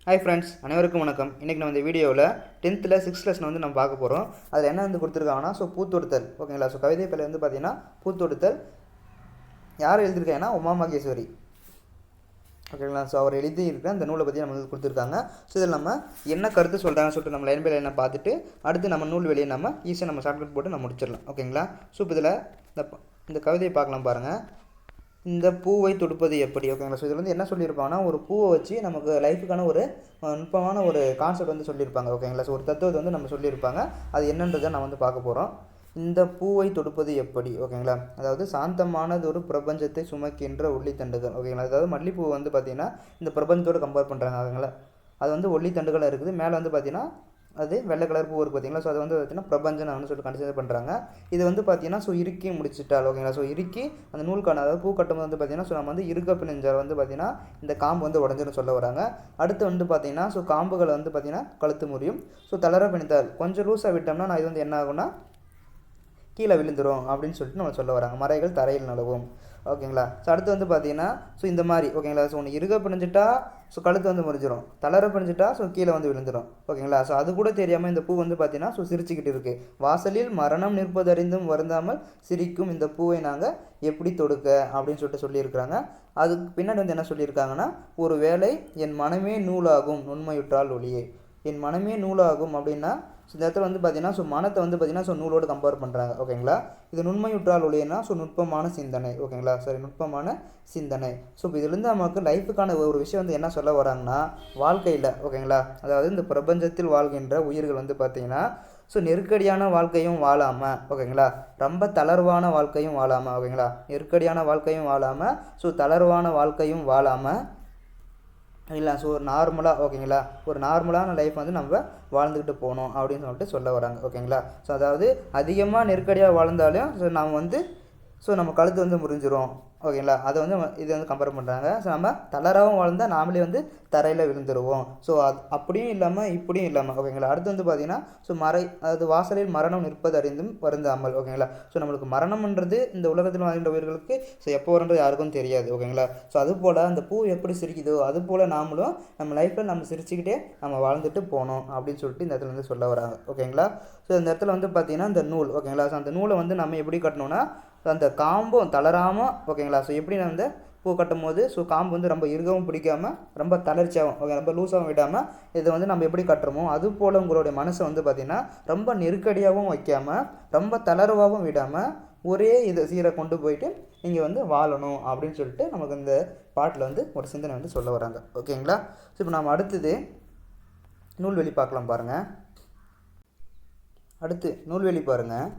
Hi friends, அனைவருக்கும் வணக்கம். இன்றைக்கி நம்ம இந்த வீடியோவில் 10th 6th லெசன் வந்து நம்ம பார்க்க போகிறோம். அதில் என்ன வந்து கொடுத்துருக்காங்கன்னா பூத்தொடுத்தல். ஓகேங்களா. கவிதை பிள்ளை வந்து பார்த்தீங்கன்னா பூத்தொடுத்தல் யார் எழுதியிருக்காங்கன்னா உமா மகேஸ்வரி. ஓகேங்களா. அவர் எழுதியிருக்க அந்த நூலை பற்றி நம்ம கொடுத்துருக்காங்க. இதில் நம்ம என்ன கருத்து சொல்கிறாங்கன்னு சொல்லிட்டு நம்ம லைன் பை லைனை பார்த்துட்டு அடுத்து நம்ம நூல் வெளியே நம்ம ஈஸியாக நம்ம ஷார்ட்கட் போட்டு நம்ம முடிச்சிடலாம். ஓகேங்களா. இப்போ இதில் இந்த கவிதையை பார்க்கலாம் பாருங்கள். இந்த பூவை தொடுப்பது எப்படி. ஓகேங்களா. இதில் வந்து என்ன சொல்லியிருப்பாங்கன்னா ஒரு பூவை வச்சு நமக்கு லைஃபுக்கான ஒரு நுட்பமான ஒரு கான்செப்ட் வந்து சொல்லியிருப்பாங்க. ஓகேங்களா. ஒரு தத்துவத்தை வந்து நம்ம சொல்லியிருப்பாங்க. அது என்னன்றதை நான் வந்து பார்க்க போகிறோம். இந்த பூவை தொடுப்பது எப்படி. ஓகேங்களா. அதாவது சாந்தமானது ஒரு பிரபஞ்சத்தை சுமக்கின்ற ஒளித்தண்டுகள். ஓகேங்களா. அதாவது மல்லிப்பூ வந்து பார்த்திங்கன்னா இந்த பிரபஞ்சத்தோடு கம்பேர் பண்ணுறாங்க. ஓகேங்களா. அது வந்து ஒளித்தண்டுகளாக இருக்குது. மேலே வந்து பார்த்திங்கன்னா அது வெள்ளை கலர் பூ இருக்குது பார்த்தீங்களா. அது வந்து பார்த்திங்கன்னா பிரபஞ்சம் வந்து சொல்லிட்டு கன்சிடர் பண்ணுறாங்க. இது வந்து பார்த்திங்கன்னா இறுக்கி முடிச்சிட்டால். ஓகேங்களா. இறுக்கி அந்த நூல்கான அதாவது பூ கட்டும் வந்து பார்த்திங்கன்னா நம்ம வந்து இருக்க பிணைஞ்சால் வந்து பார்த்திங்கன்னா இந்த காம்பு வந்து உடஞ்சின்னு சொல்ல வராங்க. அடுத்து வந்து பார்த்திங்கன்னா காம்புகளை வந்து பார்த்திங்கன்னா கழுத்து முறியும். தளர பிணைத்தால் கொஞ்சம் லூஸாக விட்டோம்னா நான் இது வந்து என்ன ஆகும்னா கீழே விழுந்துடும் அப்படின்னு சொல்லிட்டு நம்ம சொல்ல வராங்க. மறைகள் தரையில் நழுவும். ஓகேங்களா. அடுத்து வந்து பார்த்தீங்கன்னா இந்த மாதிரி. ஓகேங்களா. ஒன்று இருக பிணைஞ்சிட்டா கழுத்து வந்து முறிஞ்சிடும். தளர பிணைஞ்சிட்டா கீழே வந்து விழுந்துடும். ஓகேங்களா. அது கூட தெரியாமல் இந்த பூ வந்து பார்த்தீங்கன்னா சிரிச்சுக்கிட்டு இருக்குது. வாசலில் மரணம் நிற்பதறிந்தும் வருந்தாமல் சிரிக்கும் இந்த பூவை நாங்கள் எப்படி தொடுக்க அப்படின்னு சொல்லிட்டு சொல்லியிருக்கிறாங்க. அதுக்கு பின்னாடி வந்து என்ன சொல்லியிருக்காங்கன்னா ஒரு வேளை என் மனமே நூலாகும் நுண்மையுற்றால் ஒளியே. என் மனமே நூலாகும் அப்படின்னா இந்த இடத்துல வந்து பார்த்தீங்கன்னா மனத்தை வந்து பார்த்தீங்கன்னா நூலோடு கம்பேர் பண்ணுறாங்க. ஓகேங்களா. இது நுண்மையுற்றால் ஒளியன்னா நுட்பமான சிந்தனை. ஓகேங்களா. சரி, நுட்பமான சிந்தனை. இப்போ இதுலேருந்து நமக்கு லைஃபுக்கான ஒரு விஷயம் வந்து என்ன சொல்ல வராங்கன்னா வாழ்க்கையில். ஓகேங்களா. அதாவது இந்த பிரபஞ்சத்தில் வாழ்கின்ற உயிர்கள் வந்து பார்த்தீங்கன்னா நெருக்கடியான வாழ்க்கையும் வாழாமல். ஓகேங்களா. ரொம்ப தளர்வான வாழ்க்கையும் வாழாமல். ஓகேங்களா. நெருக்கடியான வாழ்க்கையும் வாழாமல் தளர்வான வாழ்க்கையும் வாழாமல் இல்லை ஒரு நார்மலாக. ஓகேங்களா. ஒரு நார்மலான லைஃப் வந்து நம்ம வாழ்ந்துக்கிட்டு போகணும் அப்படின்னு சொல்லிட்டு சொல்ல வராங்க. ஓகேங்களா. அதாவது அதிகமாக நெருக்கடியாக வாழ்ந்தாலும் நம்ம வந்து நம்ம கழுத்து வந்து முறிஞ்சிரும். ஓகேங்களா. அதை வந்து இது வந்து கம்பேர் பண்ணுறாங்க. நம்ம தளராகவும் வாழ்ந்தால் நாமளே வந்து தரையில் விழுந்துருவோம். அது அப்படியும் இல்லாமல் இப்படியும் இல்லாமல். ஓகேங்களா. அடுத்து வந்து பார்த்திங்கன்னா அதாவது வாசலில் மரணம் நிற்பது அறிந்தும் வருந்தாமல். ஓகேங்களா. நம்மளுக்கு மரணம்ன்றது இந்த உலகத்தில் வாழ்கின்ற உயிர்களுக்கு எப்போ வருன்றது யாருக்கும் தெரியாது. ஓகேங்களா. அதுபோல் அந்த பூ எப்படி சிரிக்குதோ அதுபோல் நாமளும் நம்ம லைஃப்பில் நம்ம சிரிச்சுக்கிட்டே நம்ம வாழ்ந்துட்டு போகணும் அப்படின்னு சொல்லிட்டு இந்த இடத்துல வந்து சொல்ல வராங்க. ஓகேங்களா. இந்த இடத்துல வந்து பார்த்திங்கன்னா இந்த நூல். ஓகேங்களா. அந்த நூலை வந்து நம்ம எப்படி கட்டணும்னா அந்த காம்பும் தளராமல். ஓகேங்களா. எப்படி நான் வந்து பூ கட்டும் போது காம்பு வந்து ரொம்ப இறுகவும் பிடிக்காமல் ரொம்ப தளர்ச்சியாகவும். ஓகே, ரொம்ப லூஸாகவும் விடாமல் இதை வந்து நம்ம எப்படி கட்டுறோமோ அது போல் உங்களுடைய மனசை வந்து பார்த்திங்கன்னா ரொம்ப நெருக்கடியாகவும் வைக்காமல் ரொம்ப தளர்வாகவும் விடாமல் ஒரே இதை சீரை கொண்டு போயிட்டு நீங்கள் வந்து வாழணும் அப்படின்னு சொல்லிட்டு நமக்கு இந்த பாட்டில் வந்து ஒரு சிந்தனை வந்து சொல்ல வராங்க. ஓகேங்களா. இப்போ நாம் அடுத்தது நூல்வெளி பார்க்கலாம் பாருங்கள். அடுத்து நூல்வெளி பாருங்கள்.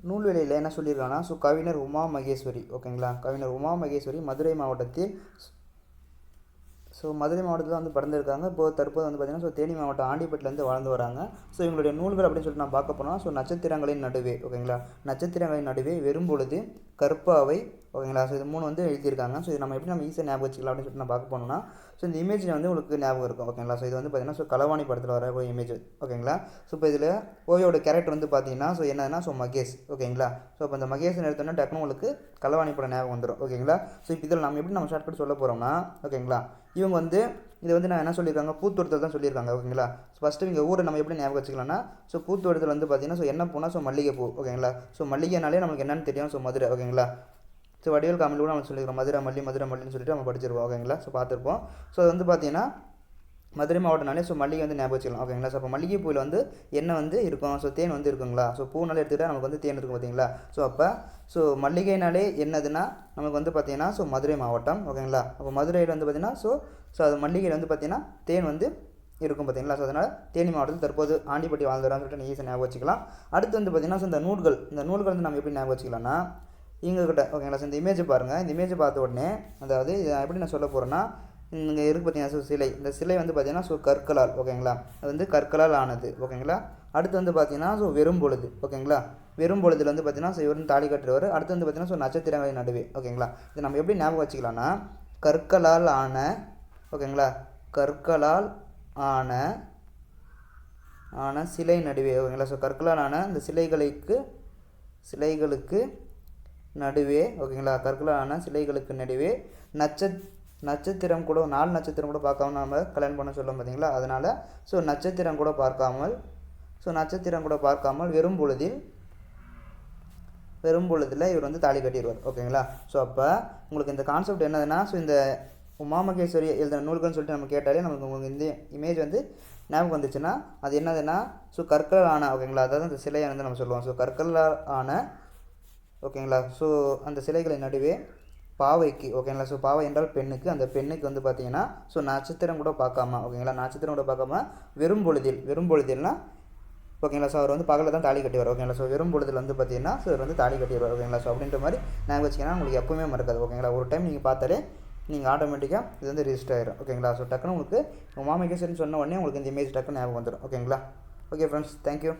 நூல்வெளியில் என்ன சொல்லியிருக்காங்கன்னா கவிஞர் உமா மகேஸ்வரி. ஓகேங்களா. கவிஞர் உமா மகேஸ்வரி மதுரை மாவட்டத்தில் மதுரை மாவட்டத்தில் வந்து பிறந்திருக்காங்க. தற்போது வந்து பார்த்திங்கன்னா தேனி மாவட்டம் ஆண்டிப்பட்டிலேருந்து வாழ்ந்து வராங்க. இவங்களுடைய நூல்கள் அப்படின்னு சொல்லிட்டு நான் பார்க்க போனால் நட்சத்திரங்களின் நடுவே. ஓகேங்களா. நட்சத்திரங்களின் நடுவே, வெறும்பொழுது, கற்பாவை. ஓகேங்களா. இது 3 வந்து எழுதியிருக்காங்க. இது நம்ம எப்படி நம்ம ஈஸியாக ஞாபகம் வச்சுக்கலாம் அப்படின்னு சொல்லிட்டு நான் பார்க்க போனோம்னா இந்த இமேஜ் வந்து உங்களுக்கு ஞாபகம் இருக்கும். ஓகேங்களா. இது வந்து பார்த்திங்கன்னா களவாணி படத்தில் வர ஒரு இமேஜ். ஓகேங்களா. இப்போ இதில் ஓவியோட கேரக்டர் வந்து பார்த்திங்கன்னா என்னன்னா மகேஷ். ஓகேங்களா. இப்போ இந்த மகேஷ் எடுத்தோன்னா டக்குனு உங்களுக்கு களவாணி படம் ஞாபகம் வந்துடும். ஓகேங்களா. இப்போ இதில் நம்ம எப்படி நம்ம ஷார்ட்கட் சொல்ல போகிறோம்னா ஓகேங்களா இவங்க வந்து இதை வந்து நான் என்ன சொல்லியிருக்காங்க பூத்தொடுத்தல் தான் சொல்லியிருக்காங்க. ஓகேங்களா. ஃபஸ்ட்டு இங்கே ஊரை நம்ம எப்படி ஞாபகம் வச்சுக்கலாம்னா பூத்தொடுத்தல் வந்து பார்த்திங்கன்னா என்ன பூனா மல்லிகைப்பூ. ஓகேங்களா. மல்லிகைனாலே நமக்கு என்னென்னு தெரியும் மதுரை. ஓகேங்களா. வடிவேல் காமெடி கூட நம்ம சொல்லியிருக்கோம் மதுரை மல்லின்னு சொல்லிட்டு நம்ம படிச்சிருப்போம். ஓகேங்களா. பார்த்துருப்போம். அது வந்து பார்த்திங்கன்னா மதுரை மாவட்டம்னாலே மல்லிகை வந்து ஞாபகம் வச்சுக்கலாம். ஓகேங்களா. அப்போ மல்லிகை பூவில் வந்து என்ன வந்து இருக்கும் தேன் வந்து இருக்குங்களா. பூனாலே எடுத்துக்கிட்டால் நமக்கு வந்து தேன் இருக்கும் பார்த்தீங்களா. அப்போ மல்லிகைனாலே என்னதுன்னா நமக்கு வந்து பார்த்திங்கன்னா மதுரை மாவட்டம். ஓகேங்களா. அப்போ மதுரையில் வந்து பார்த்திங்கன்னா அது மல்லிகையில் வந்து பார்த்திங்கன்னா தேன் வந்து இருக்கும் பார்த்தீங்களா. அதனால் தேனி மாவட்டத்தில் தற்போது ஆண்டிப்பட்டி வாழ்ந்துறான்னு சொல்லிட்டு ஈஸியாக ஞாபகம் வச்சுக்கலாம். அடுத்து வந்து பார்த்திங்கன்னா இந்த நூல்கள் வந்து நம்ம எப்படி ஞாபகம் வச்சுக்கலாம்னா இவங்ககிட்ட. ஓகேங்களா. இந்த இமேஜ் பாருங்கள். இந்த இமேஜ் பார்த்த உடனே அதாவது எப்படி நான் சொல்ல போகிறேன்னா இங்கே இருக்குது பார்த்தீங்கன்னா சிலை. இந்த சிலை வந்து பார்த்திங்கன்னா கற்களால். ஓகேங்களா. அது வந்து கற்களால் ஆனது. ஓகேங்களா. அடுத்து வந்து பார்த்திங்கன்னா வெறும்பொழுது. ஓகேங்களா. வெறும்பொழுதில் வந்து பார்த்திங்கன்னா இவரும் தாலி கட்டுறவர். அடுத்து வந்து பார்த்திங்கன்னா நட்சத்திரங்களின் நடுவே. ஓகேங்களா. இது நம்ம எப்படி ஞாபகம் வச்சுக்கலாம்னா கற்களால் ஆன. ஓகேங்களா. கற்களால் ஆன சிலை நடுவே. ஓகேங்களா. கற்களால் ஆன இந்த சிலைகளுக்கு நடுவே. ஓகேங்களா. கற்களால் ஆன சிலைகளுக்கு நடுவே நட்சத்திரம் கூட 4 நட்சத்திரம் கூட பார்க்காம நம்ம கல்யாணம் பண்ண சொல்லும் பார்த்தீங்களா, அதனால் ஸோ நட்சத்திரம் கூட பார்க்காமல் வெறும் பொழுதில் இவர் வந்து தாலி கட்டிடுவார். ஓகேங்களா. ஸோ அப்போ உங்களுக்கு இந்த கான்செப்ட் என்னதுன்னா, ஸோ இந்த உமாமகேஸ்வரி எழுதின நூல்கள்னு சொல்லிட்டு நம்ம கேட்டாலே உங்களுக்கு இந்த இமேஜ் வந்து ஞாபகம் வந்துச்சுன்னா அது என்னதுன்னா, ஸோ கற்களால் ஆன, ஓகேங்களா, அதாவது அந்த சிலையை வந்து நம்ம சொல்லுவோம். ஸோ கற்களால் ஆன, ஓகேங்களா, ஸோ அந்த சிலைகளின் நடுவே பாவைக்கு, ஓகேங்களா, ஸோ பாவை என்றால் பெண்ணுக்கு, அந்த பெண்ணுக்கு வந்து பார்த்தீங்கன்னா ஸோ நட்சத்திரம் கூட பார்க்காம, ஓகேங்களா, நட்சத்திரம் கூட பார்க்காம வெறும் பொழுதில்னா, ஓகேங்களா, ஸோ அவர் வந்து பகலில் தான் தாலி கட்டிவார். ஓகேங்களா. ஸோ வெறும் பொழுதில் வந்து பார்த்தீங்கன்னா ஸோ இவர் வந்து தாலி கட்டிடுவார். ஓகேங்களா. ஸோ அப்படின்ற மாதிரி ஞாபகம் வச்சிங்கன்னா உங்களுக்கு எப்பவுமே மறக்காது. ஓகேங்களா. ஒரு டைம் நீங்கள் பார்த்தாலே நீங்கள் ஆட்டோமேட்டிக்காக இது வந்து ரிஜிஸ்டர் ஆயிடும். ஓகேங்களா. ஸோ டக்குன்னு உங்களுக்கு உமாமகேஸ்வரின்னு சொன்ன உடனே உங்களுக்கு இந்த இமேஜ் டக்குன்னு ஞாபகம் வந்துடும். ஓகேங்களா. Okay friends, thank you.